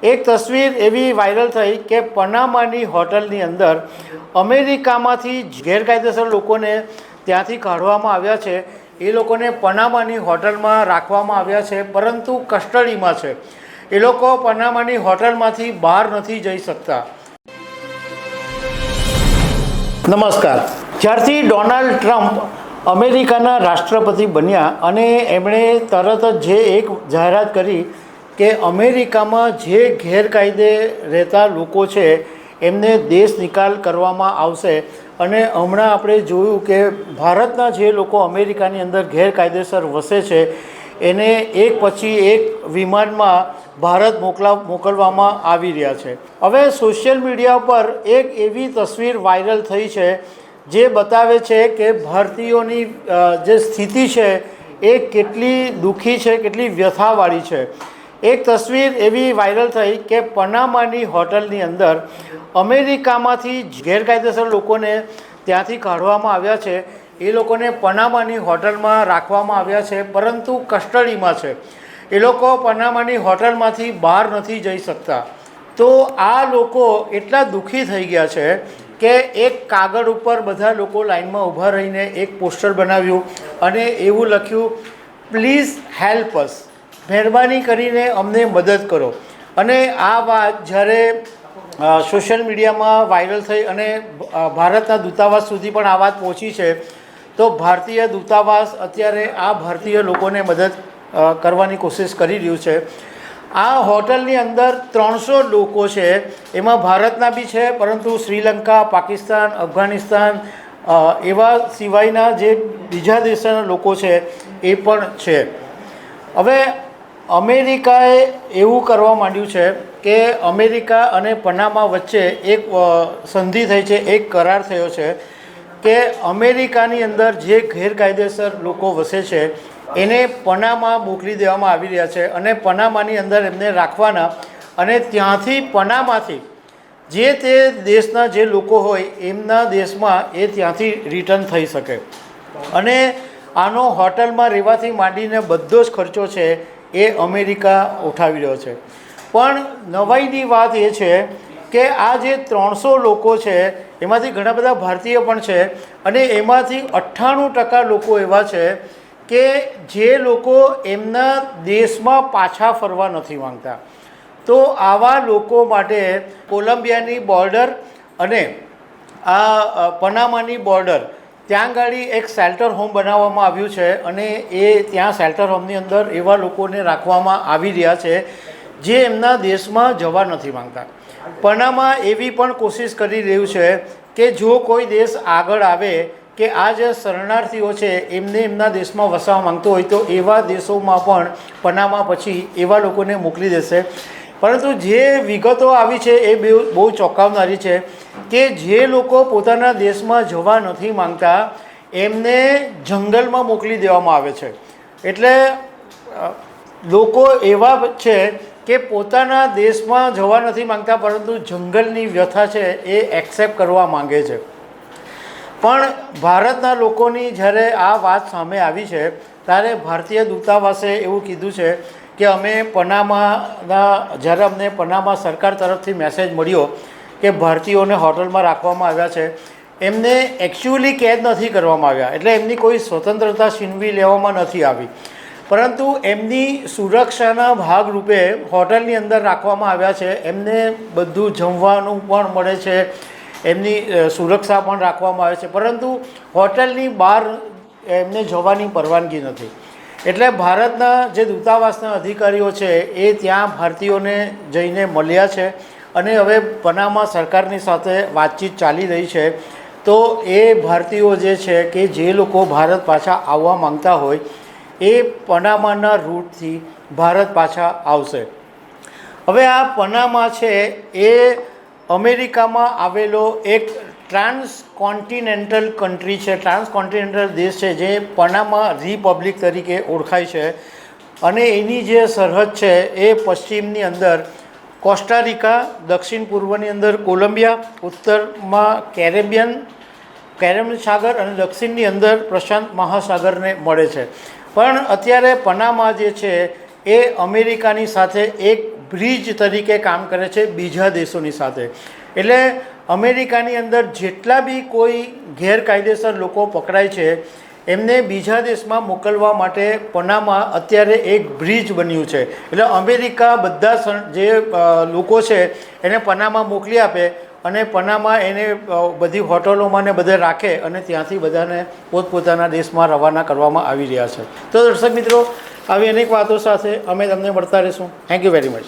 એક તસવીર એવી વાયરલ થઈ કે પનામાની હોટલની અંદર અમેરિકામાંથી ગેરકાયદેસર લોકોને ત્યાંથી કાઢવામાં આવ્યા છે. એ લોકોને પનામાની હોટલમાં રાખવામાં આવ્યા છે, પરંતુ કસ્ટડીમાં છે. એ લોકો પનામાની હોટલમાંથી બહાર નથી જઈ શકતા. નમસ્કાર. જ્યારથી ડોનાલ્ડ ટ્રમ્પ અમેરિકાના રાષ્ટ્રપતિ બન્યા અને એમણે તરત જ જે એક જાહેરાત કરી કે અમેરિકામાં જે ગેરકાયદે રહેતા લોકો છે એમને દેશ નિકાલ કરવામાં આવશે. અને હમણાં આપણે જોયું કે ભારતના જે લોકો અમેરિકાની અંદર ગેરકાયદેસર વસે છે એને એક પછી એક વિમાનમાં ભારત મોકલવામાં આવી રહ્યા છે. હવે સોશિયલ મીડિયા પર એક એવી તસવીર વાયરલ થઈ છે જે બતાવે છે કે ભારતીયોની જે સ્થિતિ છે એ કેટલી દુઃખી છે, કેટલી વ્યથાવાળી છે. એક તસવીર એવી વાયરલ થઈ કે પનામાની હોટલની અંદર અમેરિકામાંથી ગેરકાયદેસર લોકોને ત્યાંથી કાઢવામાં આવ્યા છે. એ લોકોને પનામાની હોટલમાં રાખવામાં આવ્યા છે, પરંતુ કસ્ટડીમાં છે. એ લોકો પનામાની હોટલમાંથી બહાર નથી જઈ શકતા. તો આ લોકો એટલા દુઃખી થઈ ગયા છે કે એક કાગળ ઉપર બધા લોકો લાઈનમાં ઊભા રહીને એક પોસ્ટર બનાવ્યું અને એવું લખ્યું, પ્લીઝ હેલ્પ અસ, મહેરબાની કરીને અમને મદદ કરો. અને આ વાત જ્યારે સોશિયલ મીડિયામાં વાયરલ થઈ અને ભારતના દૂતાવાસ સુધી પણ આ વાત પહોંચી છે, તો ભારતીય દૂતાવાસ અત્યારે આ ભારતીય લોકોને મદદ કરવાની કોશિશ કરી રહ્યું છે. આ હોટલની અંદર 300 લોકો છે, એમાં ભારતના બી છે, પરંતુ શ્રીલંકા, પાકિસ્તાન, અફઘાનિસ્તાન એવા સિવાયના જે બીજા દેશના લોકો છે એ પણ છે. હવે અમેરિકાએ એવું કરવા માંડ્યું છે કે અમેરિકા અને પનામા વચ્ચે એક સંધિ થઈ છે, એક કરાર થયો છે કે અમેરિકાની અંદર જે ગેરકાયદેસર લોકો વસે છે એને પનામા મોકલી દેવામાં આવી રહ્યા છે અને પનામાની અંદર એમને રાખવાના, અને ત્યાંથી પનામાથી જે તે દેશના જે લોકો હોય એમના દેશમાં એ ત્યાંથી રિટર્ન થઈ શકે. અને આનો હોટલમાં રહેવાથી માંડીને બધો જ ખર્ચો છે એ અમેરિકા ઉઠાવી રહ્યો છે. પણ નવાઈની વાત એ છે કે આ જે 300 લોકો છે એમાંથી ઘણા બધા ભારતીય પણ છે, અને એમાંથી 98% લોકો એવા છે કે જે લોકો એમના દેશમાં પાછા ફરવા નથી માંગતા. તો આવા લોકો માટે કોલંબિયાની બોર્ડર અને આ પનામાની બોર્ડર ત્યાં ગાડી એક શેલ્ટર હોમ બનાવવામાં આવ્યું છે, અને એ ત્યાં શેલ્ટર હોમની અંદર એવા લોકોને રાખવામાં આવી રહ્યા છે જે એમના દેશમાં જવા નથી માંગતા. પનામા એવી પણ કોશિશ કરી રહ્યું છે કે જો કોઈ દેશ આગળ આવે કે આ જે શરણાર્થીઓ છે એમને એમના દેશમાં વસાવવા માંગતો હોય તો એવા દેશોમાં પણ પનામા પછી એવા લોકોને મોકલી દેશે. પરંતુ જે વિગતો આવી છે એ બહુ ચોંકાવનારી છે કે જે લોકો પોતાના દેશમાં જવા નથી માંગતા એમને જંગલમાં મોકલી દેવામાં આવે છે. એટલે લોકો એવા છે કે પોતાના દેશમાં જવા નથી માંગતા, પરંતુ જંગલની વ્યથા છે એ એક્સેપ્ટ કરવા માંગે છે. પણ ભારતના લોકોની જ્યારે આ વાત સામે આવી છે ત્યારે ભારતીય દૂતાવાસે એવું કીધું છે કે અમે જ્યારે અમને પનામા સરકાર તરફથી મેસેજ મળ્યો કે ભારતીયોને હોટલમાં રાખવામાં આવ્યા છે, એમને એકચ્યુઅલી કેદ નથી કરવામાં આવ્યા, એટલે એમની કોઈ સ્વતંત્રતા છીનવી લેવામાં નથી આવી, પરંતુ એમની સુરક્ષાના ભાગરૂપે હોટલની અંદર રાખવામાં આવ્યા છે. એમને બધું જમવાનું પણ મળે છે, એમની સુરક્ષા પણ રાખવામાં આવે છે, પરંતુ હોટલની બહાર એમને જવાની પરવાનગી નથી. એટલે ભારતના જે દૂતાવાસના અધિકારીઓ છે એ ત્યાં ભારતીયોને જઈને મળ્યા છે અને હવે પનામા સરકારની સાથે વાતચીત ચાલી રહી છે. તો એ ભારતીયો જે છે કે જે લોકો ભારત પાછા આવવા માંગતા હોય એ પનામાના રૂટથી ભારત પાછા આવશે. હવે આ પનામા છે એ અમેરિકામાં આવેલો એક ટ્રાન્સકોન્ટિનેન્ટલ કન્ટ્રી છે, ટ્રાન્સકોન્ટિનેન્ટલ દેશ છે જે પનામા રિપબ્લિક તરીકે ઓળખાય છે. અને એની જે સરહદ છે એ પશ્ચિમની અંદર કોસ્ટારિકા, દક્ષિણ પૂર્વની અંદર કોલંબિયા, ઉત્તરમાં કેરેબિયન સાગર અને દક્ષિણની અંદર પ્રશાંત મહાસાગરને મળે છે. પણ અત્યારે પનામા જે છે એ અમેરિકાની સાથે એક બ્રિજ તરીકે કામ કરે છે બીજા દેશોની સાથે. એટલે અમેરિકાની અંદર જેટલા બી કોઈ ગેરકાયદેસર લોકો પકડાય છે એમને બીજા દેશમાં મોકલવા માટે પનામા અત્યારે એક બ્રિજ બન્યું છે. એટલે અમેરિકા બધા જે લોકો છે એને પનામા મોકલી આપે અને પનામા એને બધી હોટલોમાં ને બધે રાખે અને ત્યાંથી બધાને પોતપોતાના દેશમાં રવાના કરવામાં આવી રહ્યા છે. તો દર્શક મિત્રો, આવી અનેક વાતો સાથે અમે તમને મળતા રહીશું. Thank you very much.